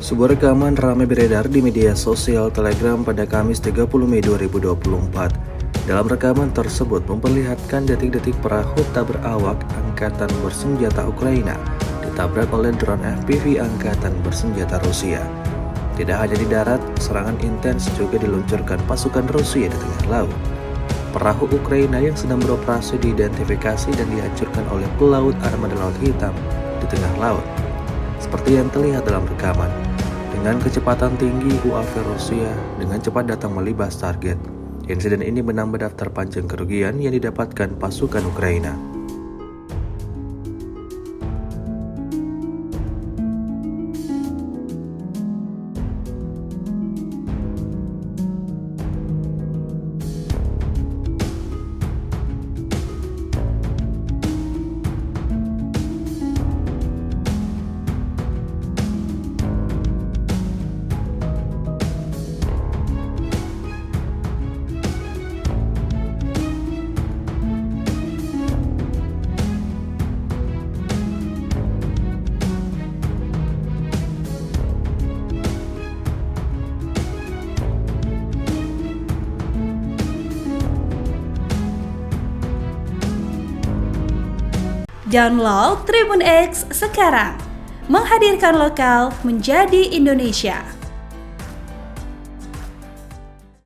Sebuah rekaman ramai beredar di media sosial Telegram pada Kamis 30 Mei 2024. Dalam rekaman tersebut memperlihatkan detik-detik perahu tak berawak Angkatan Bersenjata Ukraina ditabrak oleh drone FPV Angkatan Bersenjata Rusia. Tidak hanya di darat, serangan intens juga diluncurkan pasukan Rusia di tengah laut. Perahu Ukraina yang sedang beroperasi diidentifikasi dan dihancurkan oleh pelaut armada Laut Hitam di tengah laut. Seperti yang terlihat dalam rekaman, dengan kecepatan tinggi UAV Rusia dengan cepat datang melibas target. Insiden ini menambah daftar panjang kerugian yang didapatkan pasukan Ukraina. Download Tribun X sekarang, menghadirkan lokal menjadi Indonesia.